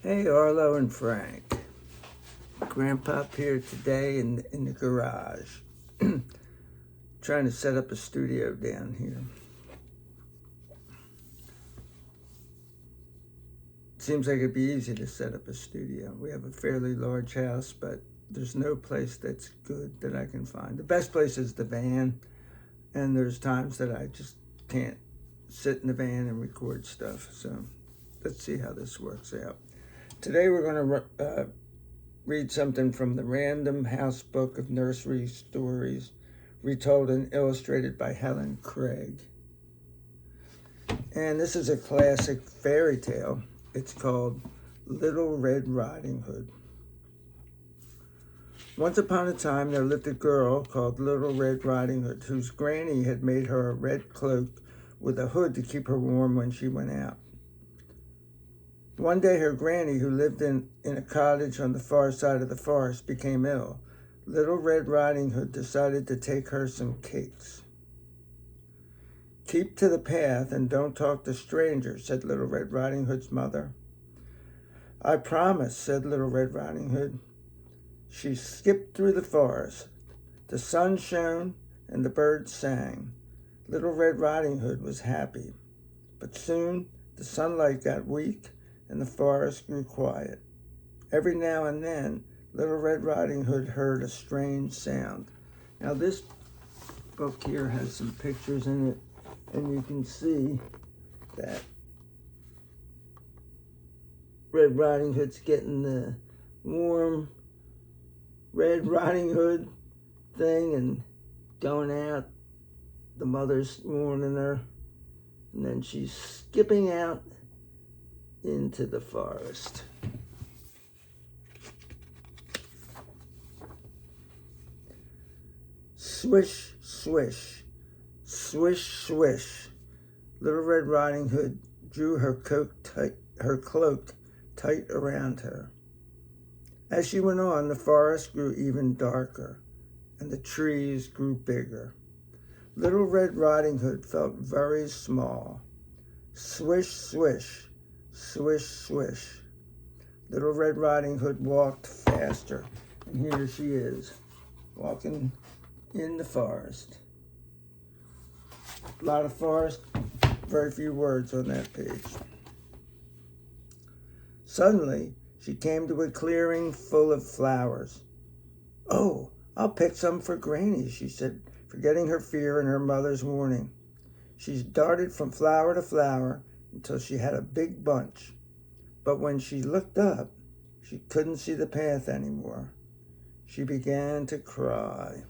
Hey, Arlo and Frank. Grandpa here today in the garage. Trying to set up a studio down here. Seems like it'd be easy to set up a studio. We have a fairly large house, but there's no place that's good that I can find. The best place is the van, and there's times that I just can't sit in the van and record stuff. So let's see how this works out. Today we're going to read something from the Random House Book of Nursery Stories, retold and illustrated by Helen Craig. And this is a classic fairy tale. It's called Little Red Riding Hood. Once upon a time, there lived a girl called Little Red Riding Hood, whose granny had made her a red cloak with a hood to keep her warm when she went out. One day, her granny, who lived in a cottage on the far side of the forest, became ill. Little Red Riding Hood decided to take her some cakes. "Keep to the path and don't talk to strangers," said Little Red Riding Hood's mother. "I promise," said Little Red Riding Hood. She skipped through the forest. The sun shone and the birds sang. Little Red Riding Hood was happy. But soon the sunlight got weak and the forest grew quiet. Every now and then, Little Red Riding Hood heard a strange sound. Now this book here has some pictures in it, and you can see that Red Riding Hood's getting the warm Red Riding Hood thing and going out. The mother's warning her, and then she's skipping out into the forest. Swish, swish, swish, swish. Little Red Riding Hood drew her cloak tight around her. As she went on, the forest grew even darker, and the trees grew bigger. Little Red Riding Hood felt very small. Swish, swish, swish, swish. Little Red Riding Hood walked faster, and here she is, walking in the forest. A lot of forest, very few words on that page. Suddenly, she came to a clearing full of flowers. "Oh, I'll pick some for Granny," she said, forgetting her fear and her mother's warning. She darted from flower to flower until she had a big bunch. But when she looked up, she couldn't see the path anymore. She began to cry.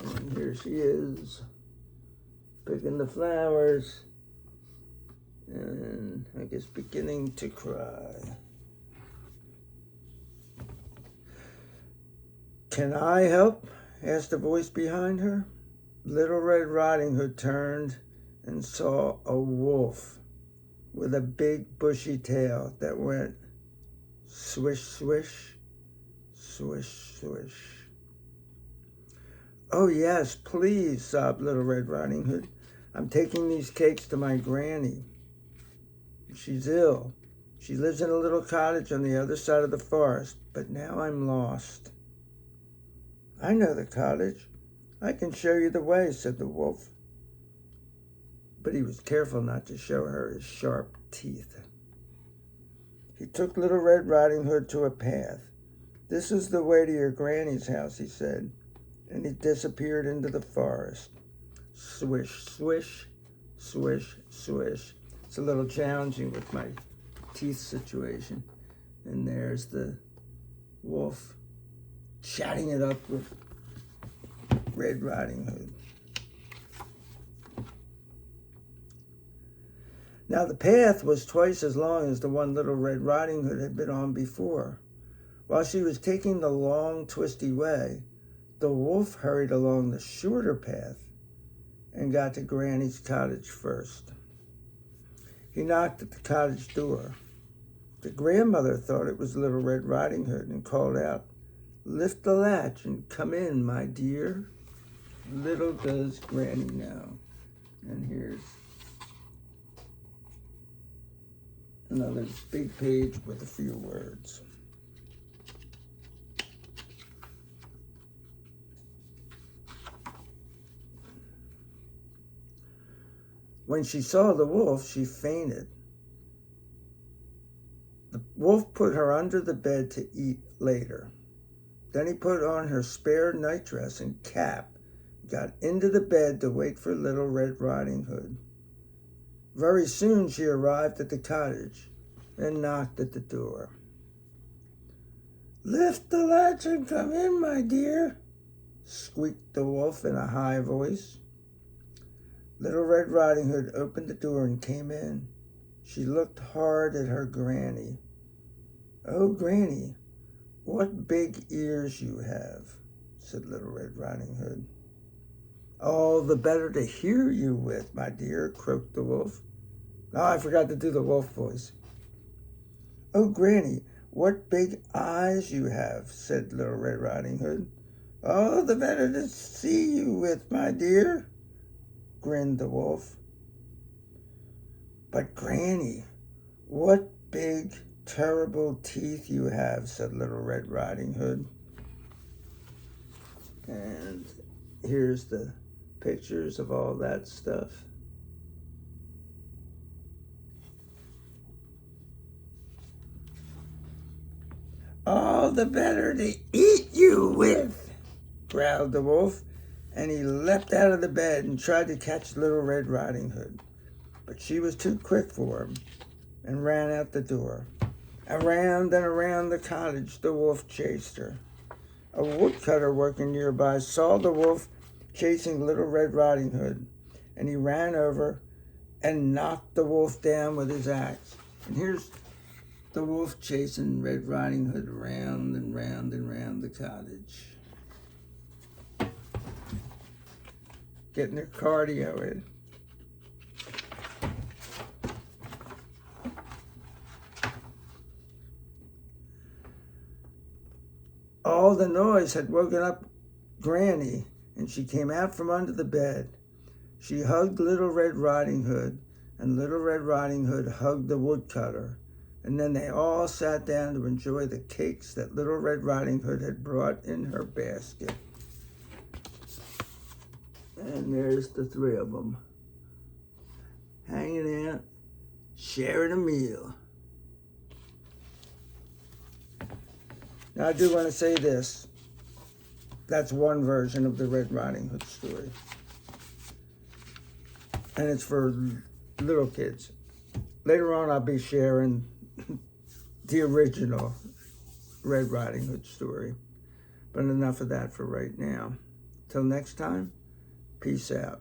And here she is, picking the flowers, and I guess beginning to cry. "Can I help?" asked a voice behind her. Little Red Riding Hood turned and saw a wolf with a big bushy tail that went swish, swish, swish, swish. "Oh yes, please," sobbed Little Red Riding Hood. "I'm taking these cakes to my granny. She's ill. She lives in a little cottage on the other side of the forest, but now I'm lost." "I know the cottage. I can show you the way," said the wolf. But he was careful not to show her his sharp teeth. He took Little Red Riding Hood to a path. "This is the way to your granny's house," he said, and he disappeared into the forest. Swish, swish, swish, swish. It's a little challenging with my teeth situation. And there's the wolf chatting it up with Red Riding Hood. Now the path was twice as long as the one Little Red Riding Hood had been on before. While she was taking the long, twisty way, the wolf hurried along the shorter path and got to Granny's cottage first. He knocked at the cottage door. The grandmother thought it was Little Red Riding Hood and called out, "Lift the latch and come in, my dear." Little does Granny know. And here's Another big page with a few words. When she saw the wolf, she fainted. The wolf put her under the bed to eat later. Then he put on her spare nightdress and cap, got into the bed to wait for Little Red Riding Hood. Very soon she arrived at the cottage and knocked at the door. "Lift the latch and come in, my dear," squeaked the wolf in a high voice. Little Red Riding Hood opened the door and came in. She looked hard at her granny. "Oh, Granny, what big ears you have," said Little Red Riding Hood. "All the better to hear you with, my dear," croaked the wolf. Oh, I forgot to do the wolf voice. "Oh, Granny, what big eyes you have," said Little Red Riding Hood. "All the better to see you with, my dear," grinned the wolf. "But Granny, what big, terrible teeth you have," said Little Red Riding Hood. And here's the pictures of all that stuff. "All the better to eat you with," growled the wolf, and he leapt out of the bed and tried to catch Little Red Riding Hood. But she was too quick for him and ran out the door. Around and around the cottage the wolf chased her. A woodcutter working nearby saw the wolf chasing Little Red Riding Hood, and he ran over and knocked the wolf down with his axe. And here's the wolf chasing Red Riding Hood round and round and round the cottage. Getting their cardio in. All the noise had woken up Granny, and she came out from under the bed. She hugged Little Red Riding Hood, and Little Red Riding Hood hugged the woodcutter, and then they all sat down to enjoy the cakes that Little Red Riding Hood had brought in her basket. And there's the three of them, hanging out, sharing a meal. Now, I do want to say this. That's one version of the Red Riding Hood story. And it's for little kids. Later on, I'll be sharing the original Red Riding Hood story. But enough of that for right now. Till next time, peace out.